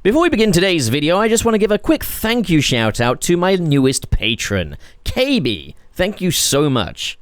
Before we begin today's video, I just want to give a quick thank you shout out to my newest patron, KB. Thank you so much.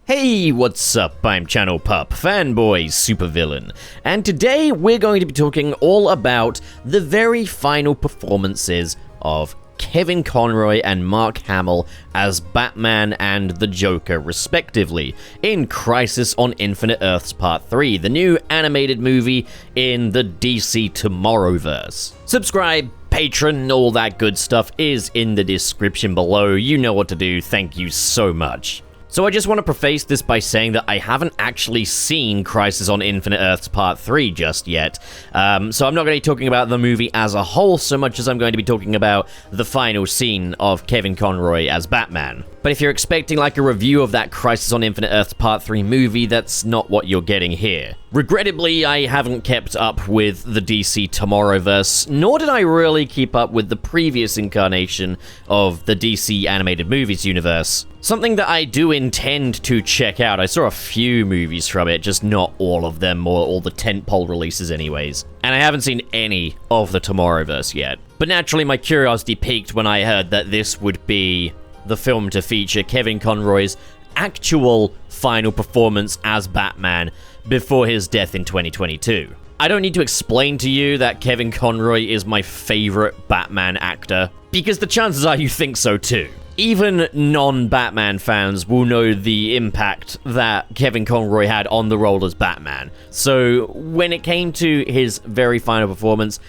Hey, what's up? I'm Channel Pup, fanboy supervillain, and today we're going to be talking all about the very final performances of Kevin Conroy and Mark Hamill as Batman and the Joker, respectively, in Crisis on Infinite Earths Part 3, the new animated movie in the DC Tomorrowverse. Subscribe, patron, all that good stuff is in the description below. You know what to do. Thank you so much. So I just want to preface this by saying that I haven't actually seen Crisis on Infinite Earths Part 3 just yet, so I'm not going to be talking about the movie as a whole so much as I'm going to be talking about the final scene of Kevin Conroy as Batman. But if you're expecting like a review of that Crisis on Infinite Earths Part 3 movie, that's not what you're getting here. Regrettably, I haven't kept up with the DC Tomorrowverse, nor did I really keep up with the previous incarnation of the DC animated movies universe. Something that I do intend to check out. I saw a few movies from it, just not all of them, or all the tentpole releases anyways. And I haven't seen any of the Tomorrowverse yet. But naturally, my curiosity piqued when I heard that this would be the film to feature Kevin Conroy's actual final performance as Batman before his death in 2022. I don't need to explain to you that Kevin Conroy is my favorite Batman actor, because the chances are you think so too. Even non-Batman fans will know the impact that Kevin Conroy had on the role as Batman. So when it came to his very final performance,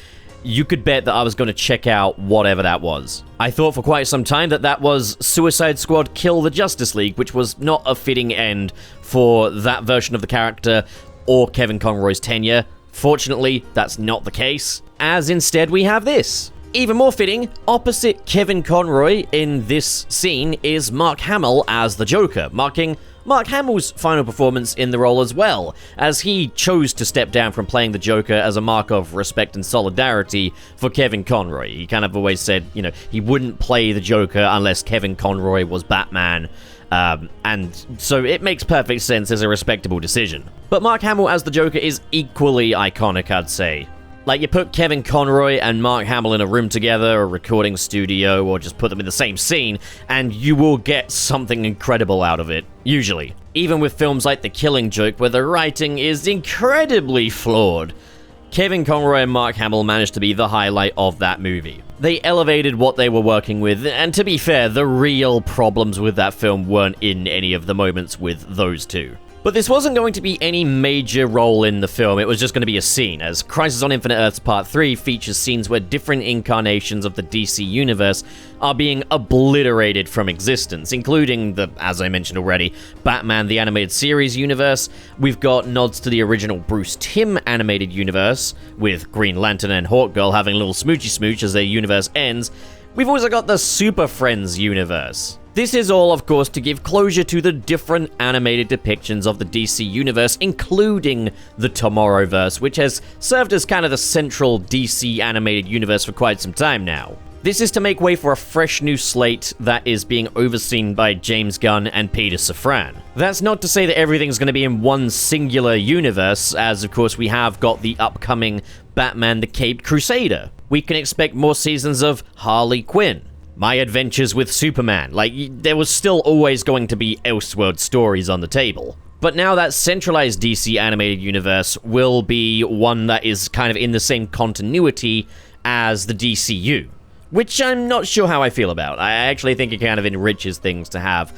you could bet that I was going to check out whatever that was. I thought for quite some time that was Suicide Squad Kill the Justice League, which was not a fitting end for that version of the character or Kevin Conroy's tenure. Fortunately, that's not the case, as instead we have this. Even more fitting, opposite Kevin Conroy in this scene is Mark Hamill as the Joker, marking Mark Hamill's final performance in the role as well, as he chose to step down from playing the Joker as a mark of respect and solidarity for Kevin Conroy. He kind of always said, you know, he wouldn't play the Joker unless Kevin Conroy was Batman, and so it makes perfect sense as a respectable decision. But Mark Hamill as the Joker is equally iconic, I'd say. Like, you put Kevin Conroy and Mark Hamill in a room together, a recording studio, or just put them in the same scene, and you will get something incredible out of it, usually. Even with films like The Killing Joke, where the writing is incredibly flawed, Kevin Conroy and Mark Hamill managed to be the highlight of that movie. They elevated what they were working with, and to be fair, the real problems with that film weren't in any of the moments with those two. But this wasn't going to be any major role in the film, it was just going to be a scene, as Crisis on Infinite Earths Part 3 features scenes where different incarnations of the DC universe are being obliterated from existence, including the, as I mentioned already, Batman the Animated Series universe. We've got nods to the original Bruce Timm animated universe, with Green Lantern and Hawkgirl having a little smoochy smooch as their universe ends. We've also got the Super Friends universe. This is all, of course, to give closure to the different animated depictions of the DC universe, including the Tomorrowverse, which has served as kind of the central DC animated universe for quite some time now. This is to make way for a fresh new slate that is being overseen by James Gunn and Peter Safran. That's not to say that everything's going to be in one singular universe, as of course we have got the upcoming Batman the Caped Crusader. We can expect more seasons of Harley Quinn, My Adventures with Superman. Like, there was still always going to be Elseworld stories on the table. But now that centralized DC animated universe will be one that is kind of in the same continuity as the DCU, which I'm not sure how I feel about. I actually think it kind of enriches things to have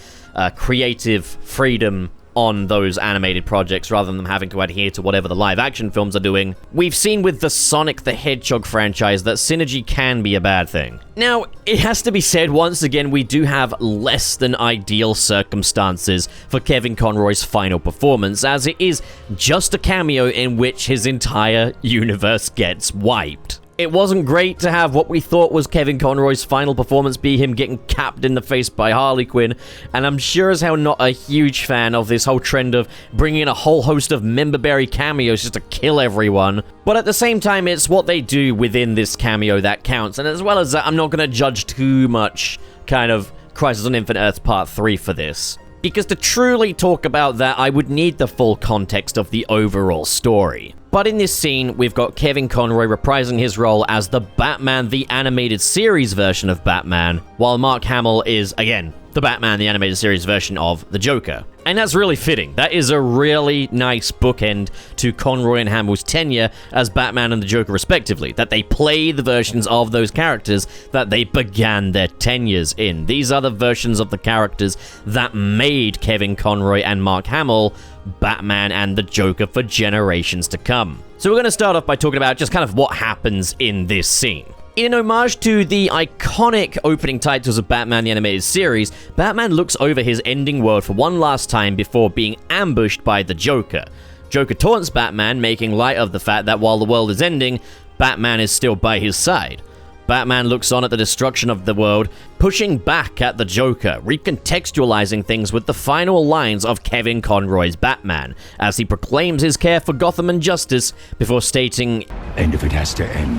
creative freedom on those animated projects rather than them having to adhere to whatever the live-action films are doing. We've seen with the Sonic the Hedgehog franchise that synergy can be a bad thing. Now, it has to be said, once again, we do have less than ideal circumstances for Kevin Conroy's final performance, as it is just a cameo in which his entire universe gets wiped. It wasn't great to have what we thought was Kevin Conroy's final performance be him getting capped in the face by Harley Quinn, and I'm sure as hell not a huge fan of this whole trend of bringing in a whole host of member-berry cameos just to kill everyone. But at the same time, it's what they do within this cameo that counts, and as well as that, I'm not going to judge too much kind of Crisis on Infinite Earths Part 3 for this. Because to truly talk about that, I would need the full context of the overall story. But in this scene, we've got Kevin Conroy reprising his role as the Batman the Animated Series version of Batman, while Mark Hamill is, again, the Batman the Animated Series version of the Joker. And that's really fitting. That is a really nice bookend to Conroy and Hamill's tenure as Batman and the Joker respectively, that they play the versions of those characters that they began their tenures in. These are the versions of the characters that made Kevin Conroy and Mark Hamill Batman and the Joker for generations to come. So we're going to start off by talking about just kind of what happens in this scene. In homage to the iconic opening titles of Batman the Animated Series, Batman looks over his ending world for one last time before being ambushed by the Joker. Joker taunts Batman, making light of the fact that while the world is ending, Batman is still by his side. Batman looks on at the destruction of the world, pushing back at the Joker, recontextualizing things with the final lines of Kevin Conroy's Batman, as he proclaims his care for Gotham and justice before stating, "And if it has to end,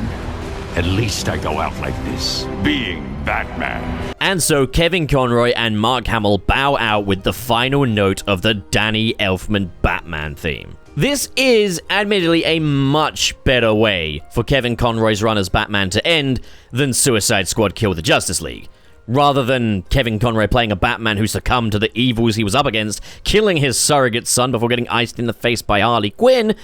at least I go out like this, being Batman." And so Kevin Conroy and Mark Hamill bow out with the final note of the Danny Elfman Batman theme. This is, admittedly, a much better way for Kevin Conroy's run as Batman to end than Suicide Squad Kill the Justice League. Rather than Kevin Conroy playing a Batman who succumbed to the evils he was up against, killing his surrogate son before getting iced in the face by Harley Quinn,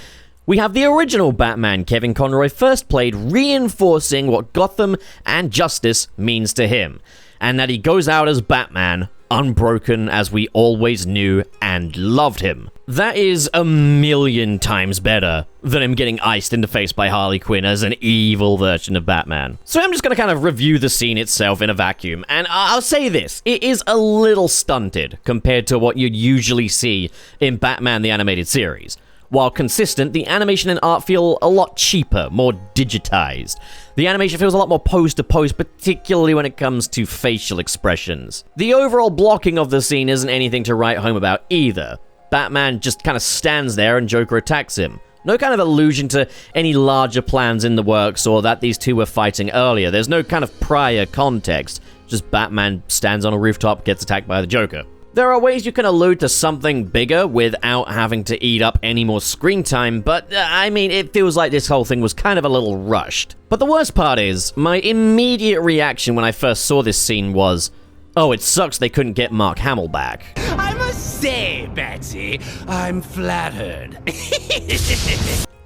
we have the original Batman Kevin Conroy first played reinforcing what Gotham and justice means to him, and that he goes out as Batman, unbroken as we always knew and loved him. That is a million times better than him getting iced in the face by Harley Quinn as an evil version of Batman. So I'm just going to kind of review the scene itself in a vacuum, and I'll say this, it is a little stunted compared to what you'd usually see in Batman the Animated Series. While consistent, the animation and art feel a lot cheaper, more digitized. The animation feels a lot more pose-to-pose, particularly when it comes to facial expressions. The overall blocking of the scene isn't anything to write home about either. Batman just kind of stands there and Joker attacks him. No kind of allusion to any larger plans in the works or that these two were fighting earlier. There's no kind of prior context. Just Batman stands on a rooftop, gets attacked by the Joker. There are ways you can allude to something bigger without having to eat up any more screen time, but I mean, it feels like this whole thing was kind of a little rushed. But the worst part is, my immediate reaction when I first saw this scene was, oh, it sucks they couldn't get Mark Hamill back. I must say, Betsy, I'm flattered.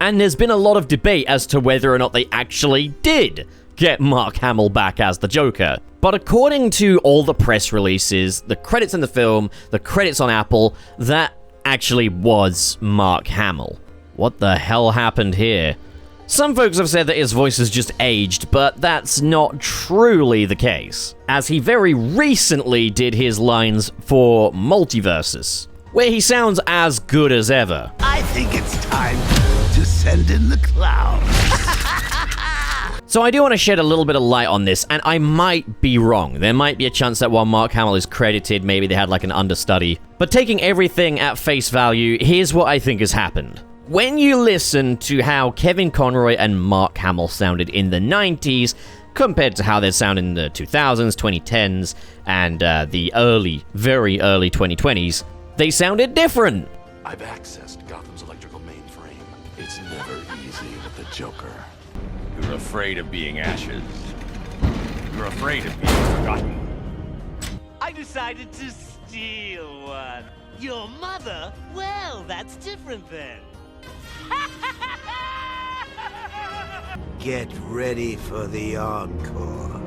And there's been a lot of debate as to whether or not they actually did get Mark Hamill back as the Joker. But according to all the press releases, the credits in the film, the credits on Apple, that actually was Mark Hamill. What the hell happened here? Some folks have said that his voice has just aged, but that's not truly the case, as he very recently did his lines for Multiversus, where he sounds as good as ever. I think it's time to send in the clown. So I do want to shed a little bit of light on this, and I might be wrong. There might be a chance that while Mark Hamill is credited, maybe they had like an understudy. But taking everything at face value, here's what I think has happened. When you listen to how Kevin Conroy and Mark Hamill sounded in the 90s, compared to how they sound in the 2000s, 2010s, and the very early 2020s, they sounded different. I've accessed Gotham's electrical mainframe. It's never easy with the Joker. You're afraid of being ashes. You're afraid of being forgotten. I decided to steal one. Your mother? Well, that's different then. Get ready for the encore.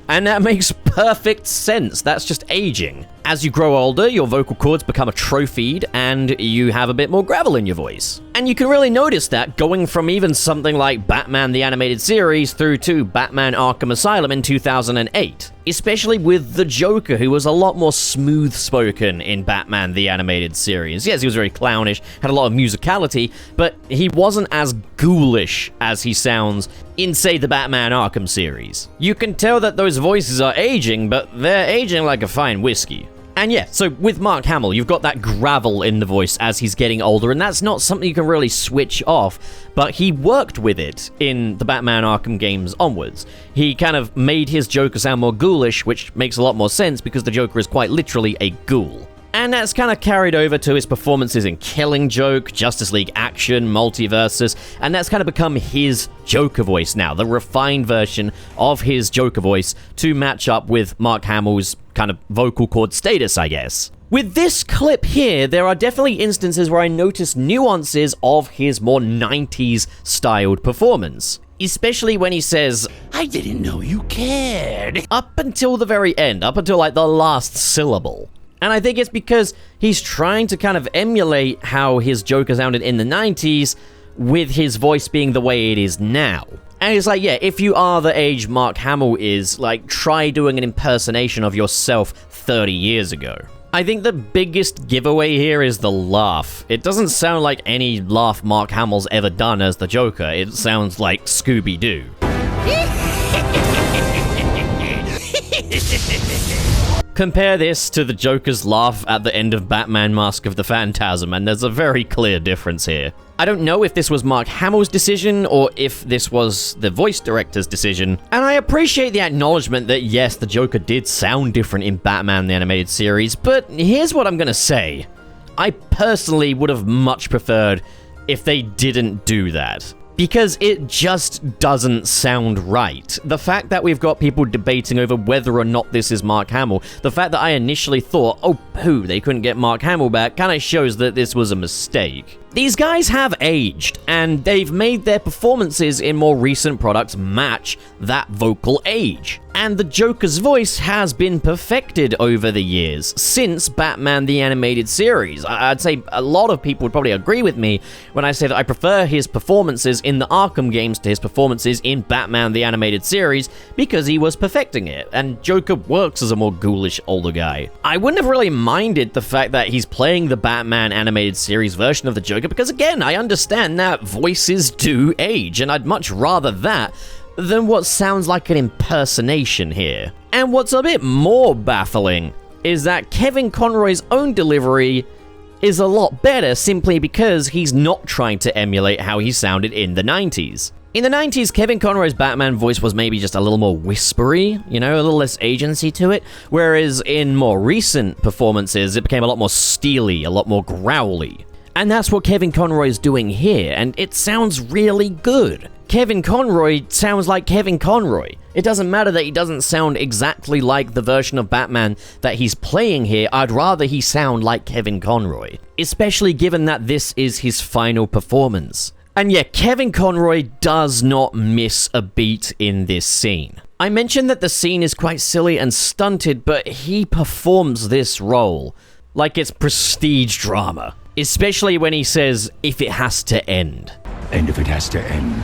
And that makes perfect sense. That's just aging. As you grow older, your vocal cords become atrophied and you have a bit more gravel in your voice. And you can really notice that going from even something like Batman the Animated Series through to Batman Arkham Asylum in 2008. Especially with the Joker, who was a lot more smooth-spoken in Batman the Animated Series. Yes, he was very clownish, had a lot of musicality, but he wasn't as ghoulish as he sounds in, say, the Batman Arkham series. You can tell that those voices are aging, but they're aging like a fine whiskey. And yeah, so with Mark Hamill, you've got that gravel in the voice as he's getting older, and that's not something you can really switch off, but he worked with it in the Batman Arkham games onwards. He kind of made his Joker sound more ghoulish, which makes a lot more sense because the Joker is quite literally a ghoul. And that's kind of carried over to his performances in Killing Joke, Justice League Action, Multiversus, and that's kind of become his Joker voice now, the refined version of his Joker voice to match up with Mark Hamill's kind of vocal cord status, I guess. With this clip here, there are definitely instances where I notice nuances of his more 90s styled performance. Especially when he says, I didn't know you cared. up until the very end, up until like the last syllable. And I think it's because he's trying to kind of emulate how his Joker sounded in the 90s with his voice being the way it is now. And it's like, yeah, if you are the age Mark Hamill is, like, try doing an impersonation of yourself 30 years ago. I think the biggest giveaway here is the laugh. It doesn't sound like any laugh Mark Hamill's ever done as the Joker. It sounds like Scooby-Doo. Compare this to the Joker's laugh at the end of Batman Mask of the Phantasm, and there's a very clear difference here. I don't know if this was Mark Hamill's decision or if this was the voice director's decision, and I appreciate the acknowledgement that yes, the Joker did sound different in Batman the Animated Series, but here's what I'm gonna say. I personally would have much preferred if they didn't do that. Because it just doesn't sound right. The fact that we've got people debating over whether or not this is Mark Hamill, the fact that I initially thought, oh poo, they couldn't get Mark Hamill back, kind of shows that this was a mistake. These guys have aged, and they've made their performances in more recent products match that vocal age. And the Joker's voice has been perfected over the years, since Batman the Animated Series. I'd say a lot of people would probably agree with me when I say that I prefer his performances in the Arkham games to his performances in Batman the Animated Series, because he was perfecting it, and Joker works as a more ghoulish older guy. I wouldn't have really minded the fact that he's playing the Batman Animated Series version of the Joker, because again, I understand that voices do age, and I'd much rather that than what sounds like an impersonation here. And what's a bit more baffling is that Kevin Conroy's own delivery is a lot better simply because he's not trying to emulate how he sounded in the 90s. In the 90s, Kevin Conroy's Batman voice was maybe just a little more whispery, you know, a little less agency to it, whereas in more recent performances, it became a lot more steely, a lot more growly. And that's what Kevin Conroy's doing here, and it sounds really good. Kevin Conroy sounds like Kevin Conroy. It doesn't matter that he doesn't sound exactly like the version of Batman that he's playing here, I'd rather he sound like Kevin Conroy. Especially given that this is his final performance. And yeah, Kevin Conroy does not miss a beat in this scene. I mentioned that the scene is quite silly and stunted, but he performs this role like it's prestige drama. Especially when he says, if it has to end. And if it has to end.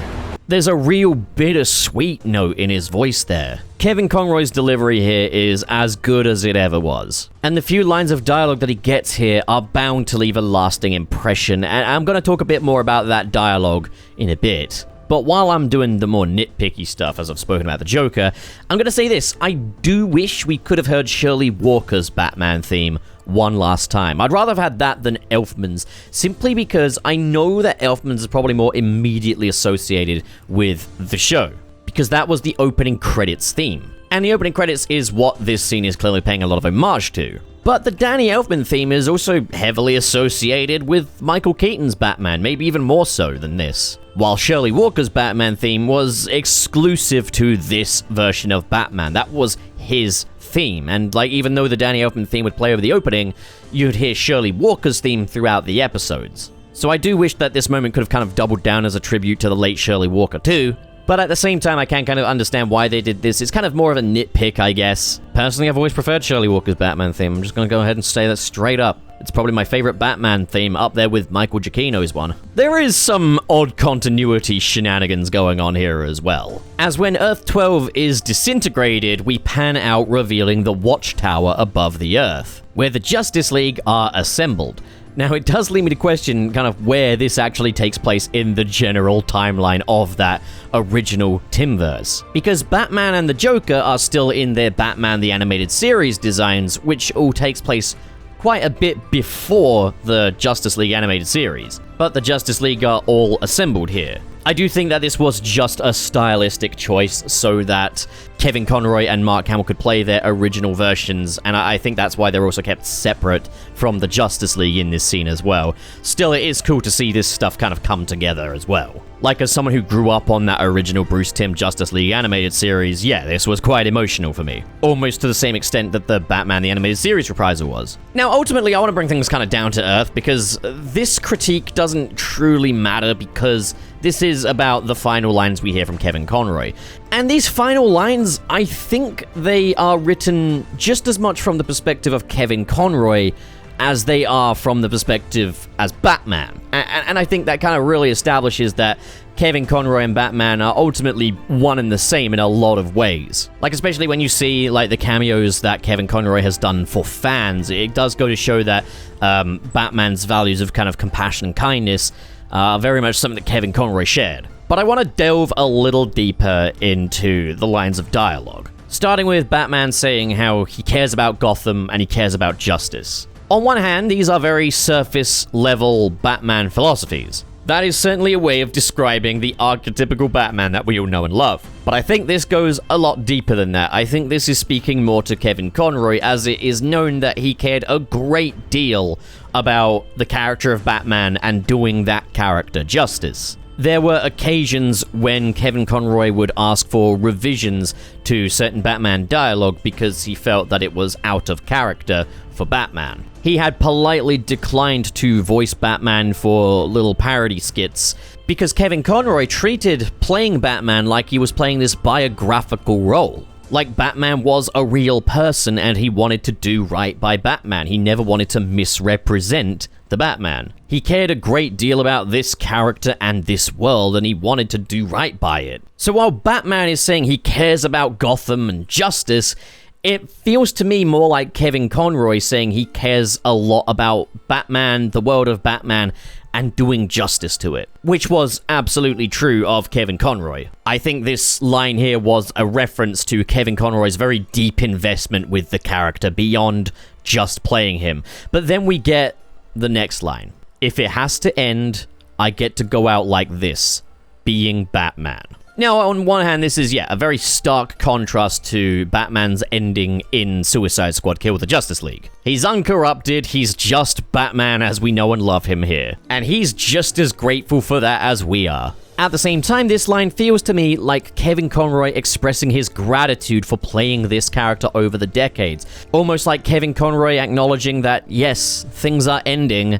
There's a real bittersweet note in his voice there. Kevin Conroy's delivery here is as good as it ever was. And the few lines of dialogue that he gets here are bound to leave a lasting impression, and I'm going to talk a bit more about that dialogue in a bit. But while I'm doing the more nitpicky stuff, as I've spoken about the Joker, I'm going to say this. I do wish we could have heard Shirley Walker's Batman theme one last time. I'd rather have had that than Elfman's, simply because I know that Elfman's is probably more immediately associated with the show, because that was the opening credits theme. And the opening credits is what this scene is clearly paying a lot of homage to. But the Danny Elfman theme is also heavily associated with Michael Keaton's Batman, maybe even more so than this. While Shirley Walker's Batman theme was exclusive to this version of Batman. That was his theme, and like even though the Danny Elfman theme would play over the opening, you'd hear Shirley Walker's theme throughout the episodes. So I do wish that this moment could have kind of doubled down as a tribute to the late Shirley Walker too, but at the same time I can kind of understand why they did this. It's kind of more of a nitpick, I guess. Personally, I've always preferred Shirley Walker's Batman theme. I'm just gonna go ahead and say that straight up. It's probably my favorite Batman theme, up there with Michael Giacchino's one. There is some odd continuity shenanigans going on here as well. As when Earth 12 is disintegrated, we pan out revealing the watchtower above the Earth, where the Justice League are assembled. Now, it does lead me to question kind of where this actually takes place in the general timeline of that original Timverse. Because Batman and the Joker are still in their Batman the Animated Series designs, which all takes place quite a bit before the Justice League Animated Series. But the Justice League are all assembled here. I do think that this was just a stylistic choice so that Kevin Conroy and Mark Hamill could play their original versions, and I think that's why they're also kept separate from the Justice League in this scene as well. Still, it is cool to see this stuff kind of come together as well. Like, as someone who grew up on that original Bruce Timm Justice League animated series, yeah, this was quite emotional for me. Almost to the same extent that the Batman the Animated Series reprisal was. Now, ultimately, I want to bring things kind of down to earth, because this critique doesn't truly matter, because this is about the final lines we hear from Kevin Conroy. And these final lines, I think they are written just as much from the perspective of Kevin Conroy as they are from the perspective as Batman. And I think that kind of really establishes that Kevin Conroy and Batman are ultimately one and the same in a lot of ways. Like, especially when you see, like, the cameos that Kevin Conroy has done for fans, it does go to show that Batman's values of kind of compassion and kindness are very much something that Kevin Conroy shared. But I want to delve a little deeper into the lines of dialogue. Starting with Batman saying how he cares about Gotham and he cares about justice. On one hand, these are very surface-level Batman philosophies. That is certainly a way of describing the archetypical Batman that we all know and love. But I think this goes a lot deeper than that. I think this is speaking more to Kevin Conroy, as it is known that he cared a great deal about the character of Batman and doing that character justice. There were occasions when Kevin Conroy would ask for revisions to certain Batman dialogue because he felt that it was out of character for Batman. He had politely declined to voice Batman for little parody skits because Kevin Conroy treated playing Batman like he was playing this biographical role. Like Batman was a real person and he wanted to do right by Batman. He never wanted to misrepresent the Batman. He cared a great deal about this character and this world, and he wanted to do right by it. So while Batman is saying he cares about Gotham and justice, it feels to me more like Kevin Conroy saying he cares a lot about Batman, the world of Batman, and doing justice to it. Which was absolutely true of Kevin Conroy. I think this line here was a reference to Kevin Conroy's very deep investment with the character beyond just playing him. But then we get the next line. If it has to end, I get to go out like this, being Batman. Now, on one hand, this is, a very stark contrast to Batman's ending in Suicide Squad: Kill the Justice League. He's uncorrupted, he's just Batman as we know and love him here. And he's just as grateful for that as we are. At the same time, this line feels to me like Kevin Conroy expressing his gratitude for playing this character over the decades. Almost like Kevin Conroy acknowledging that, yes, things are ending,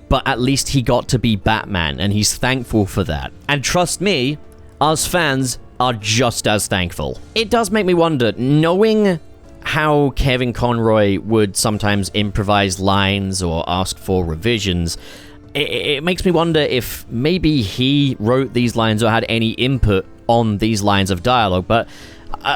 but at least he got to be Batman, and he's thankful for that. And trust me, us fans are just as thankful. It does make me wonder, knowing how Kevin Conroy would sometimes improvise lines or ask for revisions, it makes me wonder if maybe he wrote these lines or had any input on these lines of dialogue. But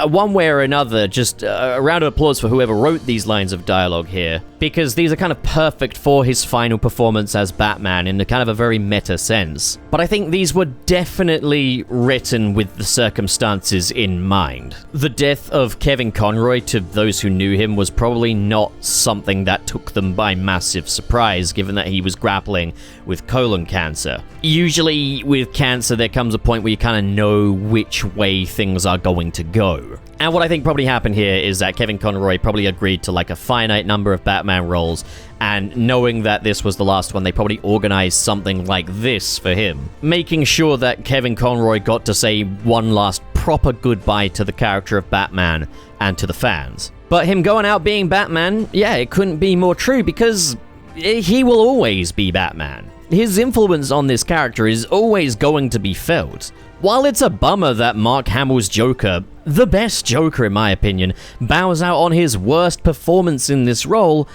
one way or another, just a round of applause for whoever wrote these lines of dialogue here, because these are kind of perfect for his final performance as Batman in a kind of a very meta sense. But I think these were definitely written with the circumstances in mind. The death of Kevin Conroy, to those who knew him, was probably not something that took them by massive surprise, given that he was grappling with colon cancer. Usually with cancer, there comes a point where you kind of know which way things are going to go. And what I think probably happened here is that Kevin Conroy probably agreed to like a finite number of Batman roles, and knowing that this was the last one, they probably organized something like this for him, making sure that Kevin Conroy got to say one last proper goodbye to the character of Batman and to the fans. But him going out being Batman, it couldn't be more true, because he will always be Batman. His influence on this character is always going to be felt. While it's a bummer that Mark Hamill's Joker, the best Joker in my opinion, bows out on his worst performance in this role,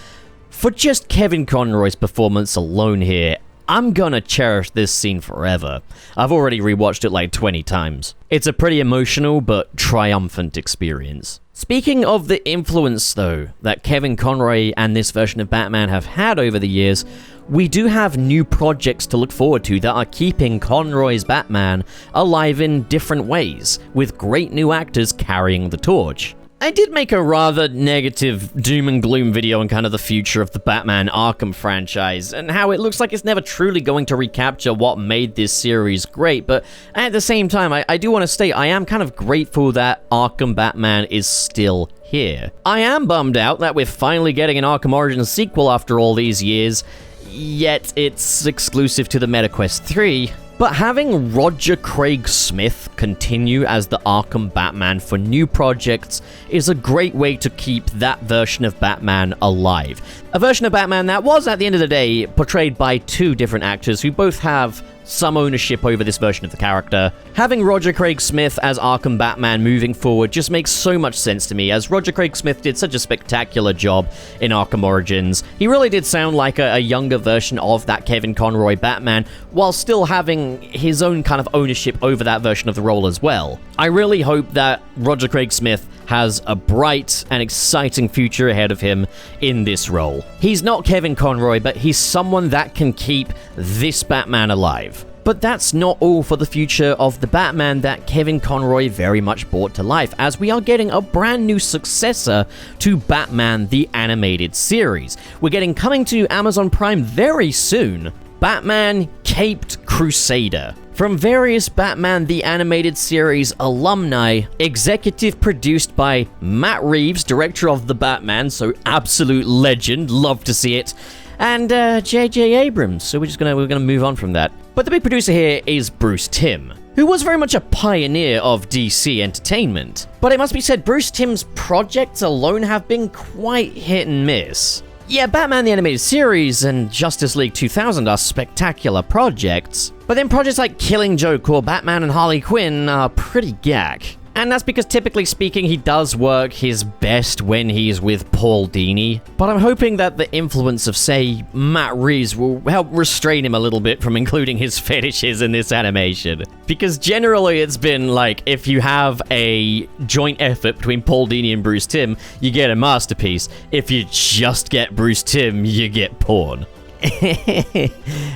for just Kevin Conroy's performance alone here, I'm gonna cherish this scene forever. I've already rewatched it like 20 times. It's a pretty emotional but triumphant experience. Speaking of the influence, though, that Kevin Conroy and this version of Batman have had over the years, we do have new projects to look forward to that are keeping Conroy's Batman alive in different ways, with great new actors carrying the torch. I did make a rather negative doom and gloom video on kind of the future of the Batman Arkham franchise, and how it looks like it's never truly going to recapture what made this series great, but at the same time, I do want to state I am kind of grateful that Arkham Batman is still here. I am bummed out that we're finally getting an Arkham Origins sequel after all these years, yet it's exclusive to the MetaQuest 3. But having Roger Craig Smith continue as the Arkham Batman for new projects is a great way to keep that version of Batman alive. A version of Batman that was, at the end of the day, portrayed by two different actors who both have some ownership over this version of the character. Having Roger Craig Smith as Arkham Batman moving forward just makes so much sense to me, as Roger Craig Smith did such a spectacular job in Arkham Origins. He really did sound like a younger version of that Kevin Conroy Batman, while still having his own kind of ownership over that version of the role as well. I really hope that Roger Craig Smith has a bright and exciting future ahead of him in this role. He's not Kevin Conroy, but he's someone that can keep this Batman alive. But that's not all for the future of the Batman that Kevin Conroy very much brought to life, as we are getting a brand new successor to Batman the Animated Series. We're getting coming to Amazon Prime very soon, Batman Caped Crusader. From various Batman the Animated Series alumni, executive produced by Matt Reeves, director of The Batman, so absolute legend, love to see it, and J.J. Abrams, so we're gonna move on from that. But the big producer here is Bruce Timm, who was very much a pioneer of DC entertainment. But it must be said, Bruce Timm's projects alone have been quite hit and miss. Yeah, Batman the Animated Series and Justice League 2000 are spectacular projects, but then projects like Killing Joke or Batman and Harley Quinn are pretty gack. And that's because, typically speaking, he does work his best when he's with Paul Dini. But I'm hoping that the influence of, say, Matt Reeves will help restrain him a little bit from including his fetishes in this animation. Because generally it's been like, if you have a joint effort between Paul Dini and Bruce Timm, you get a masterpiece. If you just get Bruce Timm, you get porn.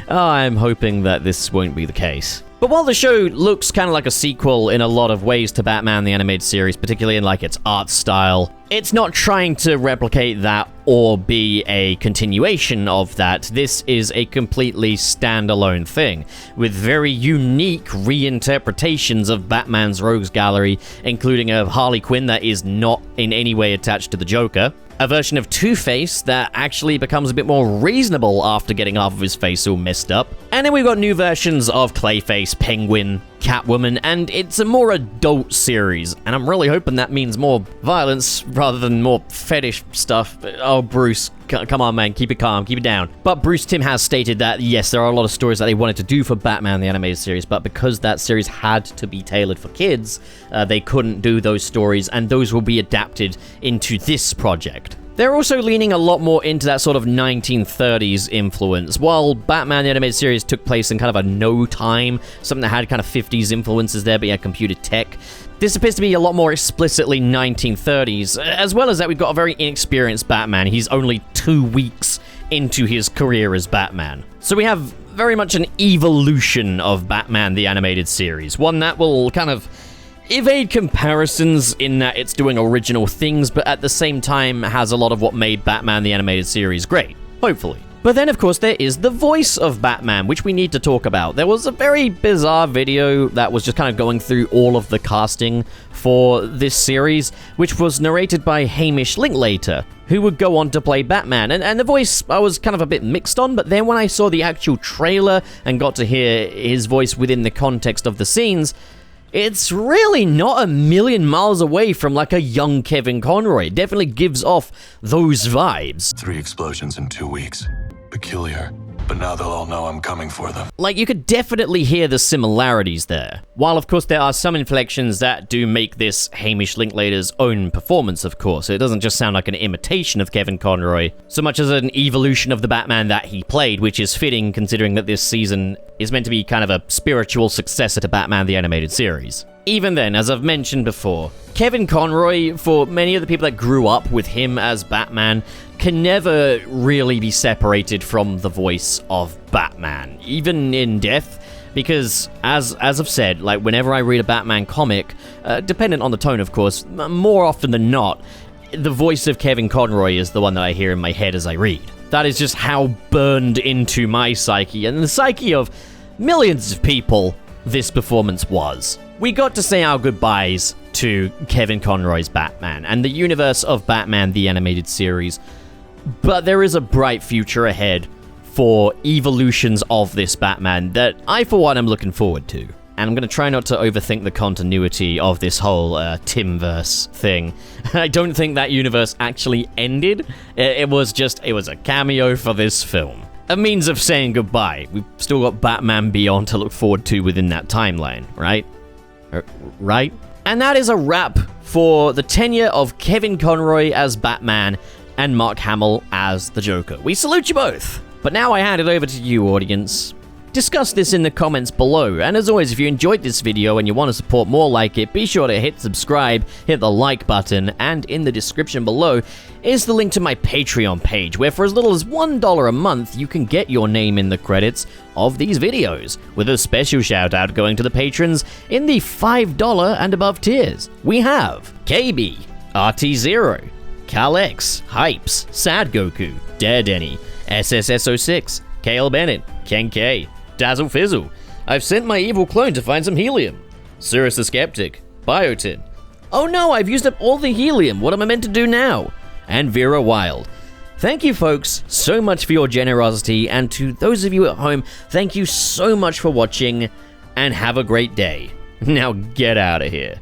I'm hoping that this won't be the case. But while the show looks kind of like a sequel in a lot of ways to Batman the Animated Series, particularly in like its art style, it's not trying to replicate that or be a continuation of that. This is a completely standalone thing, with very unique reinterpretations of Batman's Rogues Gallery, including a Harley Quinn that is not in any way attached to the Joker, a version of Two-Face that actually becomes a bit more reasonable after getting half of his face all messed up. And then we've got new versions of Clayface, Penguin, Catwoman, and it's a more adult series. And I'm really hoping that means more violence rather than more fetish stuff. Oh, Bruce, come on, man, keep it calm, keep it down. But Bruce Timm has stated that, yes, there are a lot of stories that they wanted to do for Batman the Animated Series, but because that series had to be tailored for kids, they couldn't do those stories, and those will be adapted into this project. They're also leaning a lot more into that sort of 1930s influence. While Batman the Animated Series took place in kind of a no-time, something that had kind of 50s influences there, but yeah, computer tech, this appears to be a lot more explicitly 1930s, as well as that we've got a very inexperienced Batman. He's only 2 weeks into his career as Batman. So we have very much an evolution of Batman the Animated Series, one that will kind of evade comparisons in that it's doing original things, but at the same time has a lot of what made Batman the Animated Series great, hopefully. But then, of course, there is the voice of Batman, which we need to talk about. There was a very bizarre video that was just kind of going through all of the casting for this series, which was narrated by Hamill Linklater, who would go on to play Batman. And the voice, I was kind of a bit mixed on, but then when I saw the actual trailer and got to hear his voice within the context of the scenes, it's really not a million miles away from like a young Kevin Conroy. It definitely gives off those vibes. 3 explosions in 2 weeks. Peculiar. But now they'll all know I'm coming for them. Like, you could definitely hear the similarities there. While, of course, there are some inflections that do make this Hamill Linklater's own performance, of course. It doesn't just sound like an imitation of Kevin Conroy, so much as an evolution of the Batman that he played, which is fitting considering that this season is meant to be kind of a spiritual successor to Batman the Animated Series. even then, as I've mentioned before, Kevin Conroy, for many of the people that grew up with him as Batman, can never really be separated from the voice of Batman, even in death, because as I've said, like whenever I read a Batman comic, dependent on the tone of course, more often than not, the voice of Kevin Conroy is the one that I hear in my head as I read. That is just how burned into my psyche, and the psyche of millions of people, this performance was. We got to say our goodbyes to Kevin Conroy's Batman, and the universe of Batman the Animated Series, but there is a bright future ahead for evolutions of this Batman that I, for one, am looking forward to. And I'm going to try not to overthink the continuity of this whole Timverse thing. I don't think that universe actually ended. It was a cameo for this film. A means of saying goodbye. We've still got Batman Beyond to look forward to within that timeline, right? Right? And that is a wrap for the tenure of Kevin Conroy as Batman and Mark Hamill as the Joker. We salute you both! But now I hand it over to you, audience. Discuss this in the comments below, and as always, if you enjoyed this video and you want to support more like it, be sure to hit subscribe, hit the like button, and in the description below is the link to my Patreon page, where for as little as $1 a month, you can get your name in the credits of these videos, with a special shout out going to the patrons in the $5 and above tiers. We have KB, RT0, CalX, Hypes, Sad Goku, Daredenny, SSS06, Kale Bennett, Ken K, Dazzle Fizzle, I've sent my evil clone to find some helium, Cyrus the Skeptic, Biotin, oh no, I've used up all the helium, what am I meant to do now? And Vera Wild. Thank you folks so much for your generosity, and to those of you at home, thank you so much for watching, and have a great day. Now get out of here.